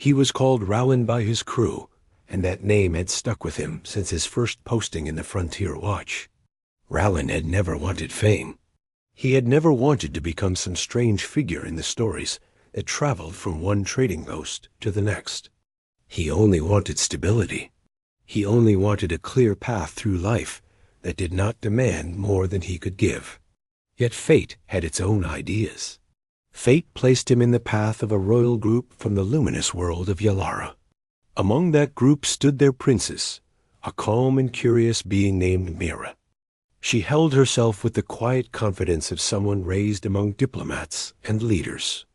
He was called Rowland by his crew, and that name had stuck with him since his first posting in the Frontier Watch. Rowland had never wanted fame. He had never wanted to become some strange figure in the stories that traveled from one trading post to the next. He only wanted stability. He only wanted a clear path through life that did not demand more than he could give. Yet fate had its own ideas. Fate placed him in the path of a royal group from the luminous world of Yalara. Among that group stood their princess, a calm and curious being named Mira. She held herself with the quiet confidence of someone raised among diplomats and leaders.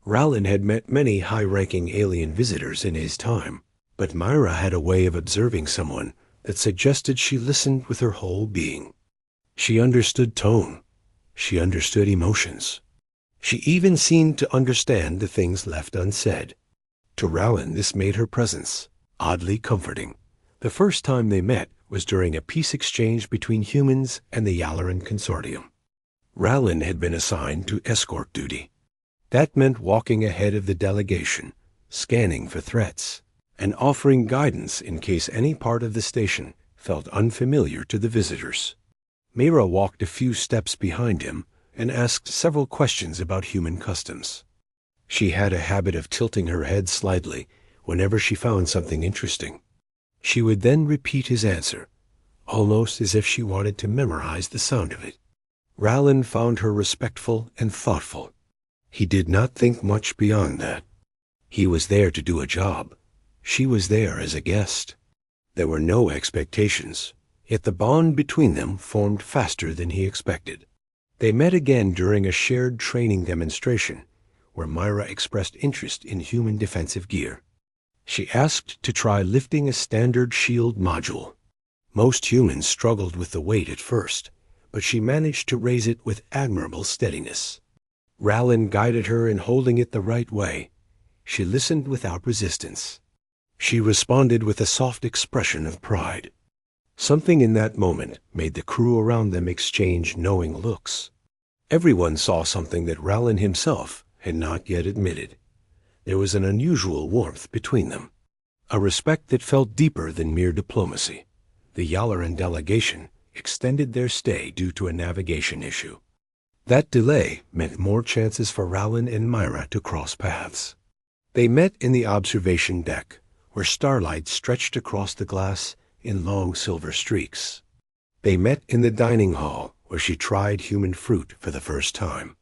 Rowland had met many high-ranking alien visitors in his time, but Mira had a way of observing someone that suggested she listened with her whole being. She understood tone. She understood emotions. She even seemed to understand the things left unsaid. To Rowland, this made her presence oddly comforting. The first time they met was during a peace exchange between humans and the Yalaran Consortium. Rowland had been assigned to escort duty. That meant walking ahead of the delegation, scanning for threats, and offering guidance in case any part of the station felt unfamiliar to the visitors. Mira walked a few steps behind him and asked several questions about human customs. She had a habit of tilting her head slightly whenever she found something interesting. She would then repeat his answer, almost as if she wanted to memorize the sound of it. Rowland found her respectful and thoughtful. He did not think much beyond that. He was there to do a job. She was there as a guest. There were no expectations, yet the bond between them formed faster than he expected. They met again during a shared training demonstration, where Mira expressed interest in human defensive gear. She asked to try lifting a standard shield module. Most humans struggled with the weight at first, but she managed to raise it with admirable steadiness. Rowland guided her in holding it the right way. She listened without resistance. She responded with a soft expression of pride. Something in that moment made the crew around them exchange knowing looks. Everyone saw something that Rowland himself had not yet admitted. There was an unusual warmth between them, a respect that felt deeper than mere diplomacy. The Yalaran delegation extended their stay due to a navigation issue. That delay meant more chances for Rowland and Mira to cross paths. They met in the observation deck, where starlight stretched across the glass in long silver streaks. They met in the dining hall, where she tried human fruit for the first time.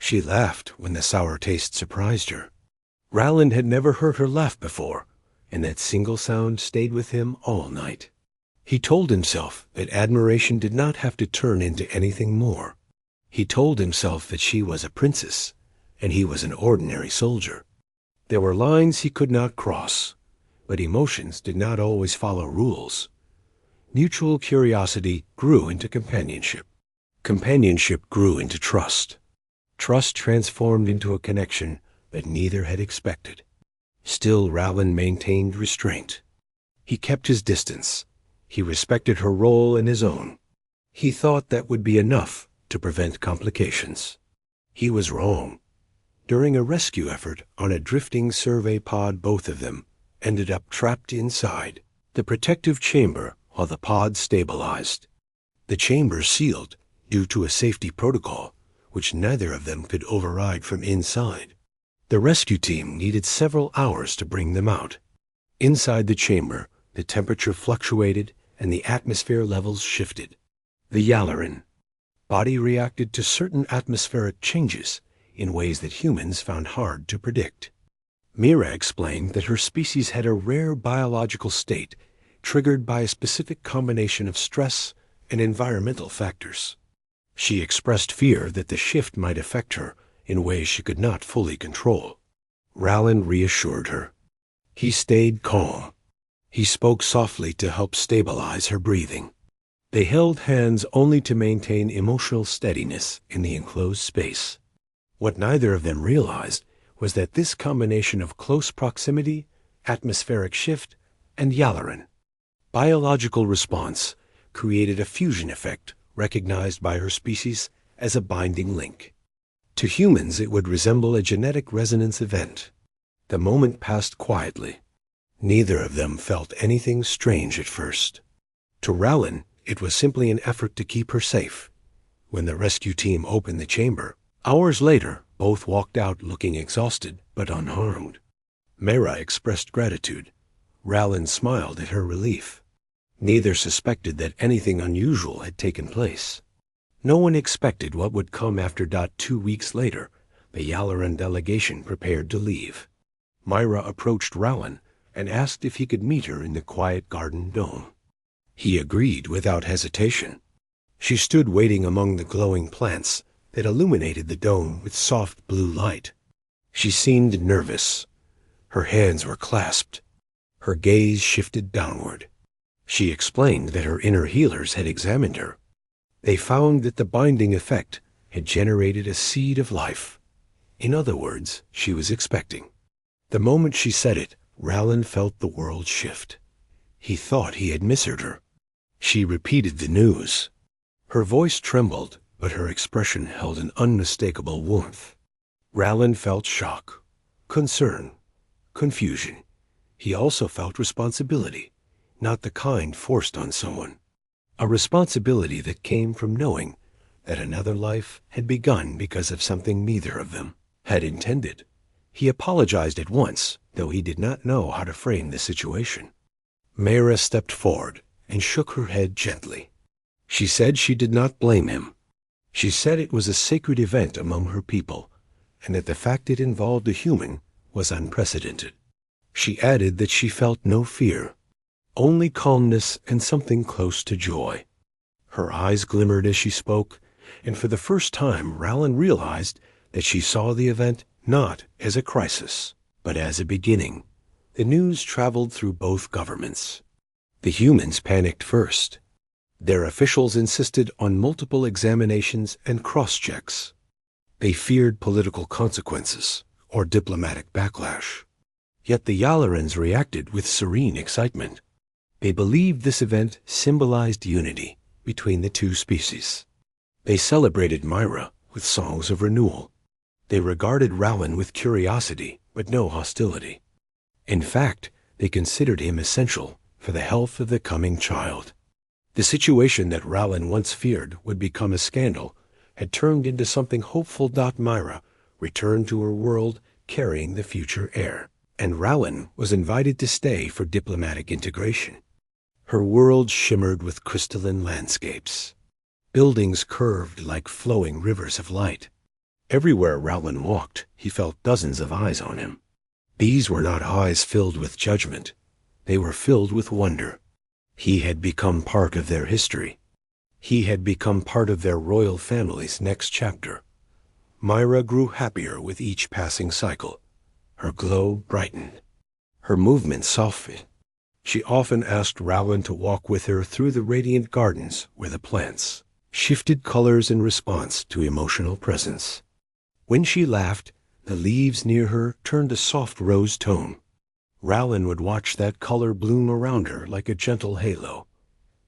She laughed when the sour taste surprised her. Rowland had never heard her laugh before, and that single sound stayed with him all night. He told himself that admiration did not have to turn into anything more. He told himself that she was a princess, and he was an ordinary soldier. There were lines he could not cross, but emotions did not always follow rules. Mutual curiosity grew into companionship. Companionship grew into trust. Trust transformed into a connection that neither had expected. Still, Rowland maintained restraint. He kept his distance. He respected her role and his own. He thought that would be enough to prevent complications. He was wrong. During a rescue effort on a drifting survey pod, both of them ended up trapped inside the protective chamber while the pod stabilized. The chamber sealed due to a safety protocol, which neither of them could override from inside. The rescue team needed several hours to bring them out. Inside the chamber, the temperature fluctuated and the atmosphere levels shifted. The Yalaran body reacted to certain atmospheric changes in ways that humans found hard to predict. Mira explained that her species had a rare biological state triggered by a specific combination of stress and environmental factors. She expressed fear that the shift might affect her in ways she could not fully control. Rowland reassured her. He stayed calm. He spoke softly to help stabilize her breathing. They held hands only to maintain emotional steadiness in the enclosed space. What neither of them realized was that this combination of close proximity, atmospheric shift, and Yalaran biological response created a fusion effect recognized by her species as a binding link. To humans, it would resemble a genetic resonance event. The moment passed quietly. Neither of them felt anything strange at first. To Rowland, it was simply an effort to keep her safe. When the rescue team opened the chamber, hours later, both walked out looking exhausted but unharmed. Mara expressed gratitude. Rowland smiled at her relief. Neither suspected that anything unusual had taken place. No one expected what would come after. 2 weeks later, the Yalaran delegation prepared to leave. Myra approached Rowland and asked if he could meet her in the quiet garden dome. He agreed without hesitation. She stood waiting among the glowing plants that illuminated the dome with soft blue light. She seemed nervous. Her hands were clasped. Her gaze shifted downward. She explained that her inner healers had examined her. They found that the binding effect had generated a seed of life. In other words, she was expecting. The moment she said it, Rowland felt the world shift. He thought he had misheard her. She repeated the news. Her voice trembled, but her expression held an unmistakable warmth. Rowland felt shock, concern, confusion. He also felt responsibility, not the kind forced on someone. A responsibility that came from knowing that another life had begun because of something neither of them had intended. He apologized at once, though he did not know how to frame the situation. Mayra stepped forward and shook her head gently. She said she did not blame him. She said it was a sacred event among her people, and that the fact it involved a human was unprecedented. She added that she felt no fear, only calmness and something close to joy. Her eyes glimmered as she spoke, and for the first time Rowland realized that she saw the event not as a crisis, but as a beginning. The news traveled through both governments. The humans panicked first. Their officials insisted on multiple examinations and cross-checks. They feared political consequences or diplomatic backlash. Yet the Yalarans reacted with serene excitement. They believed this event symbolized unity between the two species. They celebrated Myra with songs of renewal. They regarded Rowland with curiosity but no hostility. In fact, they considered him essential for the health of the coming child. The situation that Rowland once feared would become a scandal had turned into something hopeful. Myra returned to her world carrying the future heir, and Rowland was invited to stay for diplomatic integration. Her world shimmered with crystalline landscapes. Buildings curved like flowing rivers of light. Everywhere Rowland walked, he felt dozens of eyes on him. These were not eyes filled with judgment. They were filled with wonder. He had become part of their history. He had become part of their royal family's next chapter. Myra grew happier with each passing cycle. Her glow brightened. Her movement softened. She often asked Rowland to walk with her through the radiant gardens where the plants shifted colors in response to emotional presence. When she laughed, the leaves near her turned a soft rose tone. Rowland would watch that color bloom around her like a gentle halo.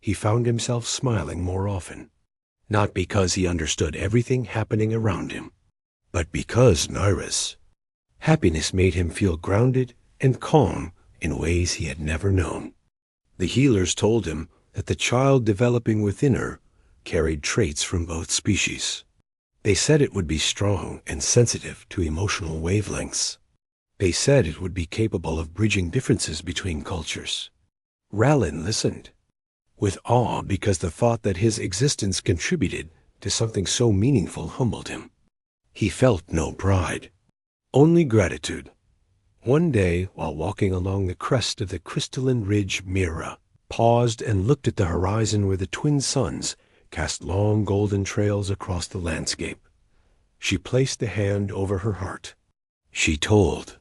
He found himself smiling more often, not because he understood everything happening around him, but because Myra's happiness made him feel grounded and calm in ways he had never known. The healers told him that the child developing within her carried traits from both species. They said it would be strong and sensitive to emotional wavelengths. They said it would be capable of bridging differences between cultures. Rowland listened with awe because the thought that his existence contributed to something so meaningful humbled him. He felt no pride, only gratitude. One day, while walking along the crest of the crystalline ridge, Myra paused and looked at the horizon where the twin suns cast long golden trails across the landscape. She placed a hand over her heart. She told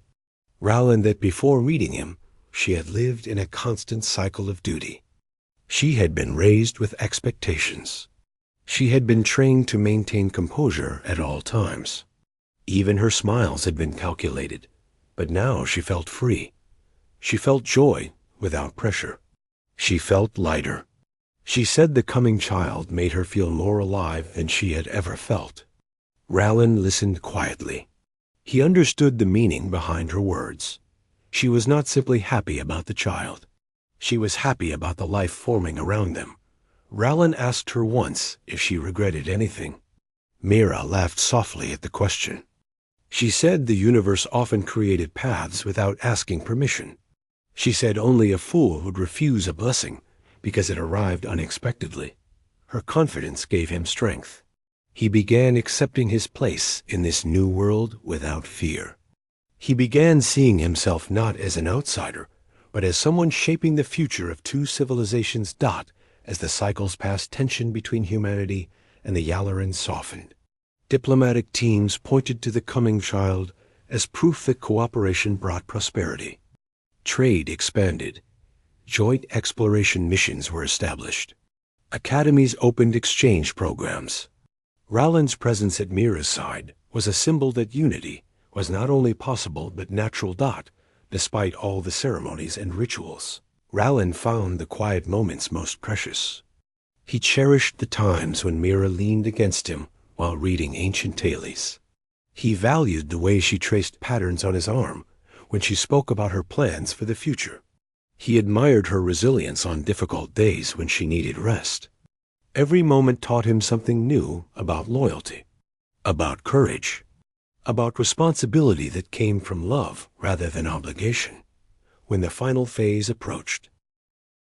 Rowland that before meeting him, she had lived in a constant cycle of duty. She had been raised with expectations. She had been trained to maintain composure at all times. Even her smiles had been calculated, but now she felt free. She felt joy without pressure. She felt lighter. She said the coming child made her feel more alive than she had ever felt. Rowland listened quietly. He understood the meaning behind her words. She was not simply happy about the child. She was happy about the life forming around them. Rowland asked her once if she regretted anything. Mira laughed softly at the question. She said the universe often created paths without asking permission. She said only a fool would refuse a blessing because it arrived unexpectedly. Her confidence gave him strength. He began accepting his place in this new world without fear. He began seeing himself not as an outsider, but as someone shaping the future of two civilizations. As the cycles past tension between humanity and the Yalarans softened. Diplomatic teams pointed to the coming child as proof that cooperation brought prosperity. Trade expanded. Joint exploration missions were established. Academies opened exchange programs. Rowland's presence at Mira's side was a symbol that unity was not only possible but natural. Despite all the ceremonies and rituals, Rowland found the quiet moments most precious. He cherished the times when Mira leaned against him while reading ancient tales. He valued the way she traced patterns on his arm when she spoke about her plans for the future. He admired her resilience on difficult days when she needed rest. Every moment taught him something new about loyalty, about courage, about responsibility that came from love rather than obligation. When the final phase approached,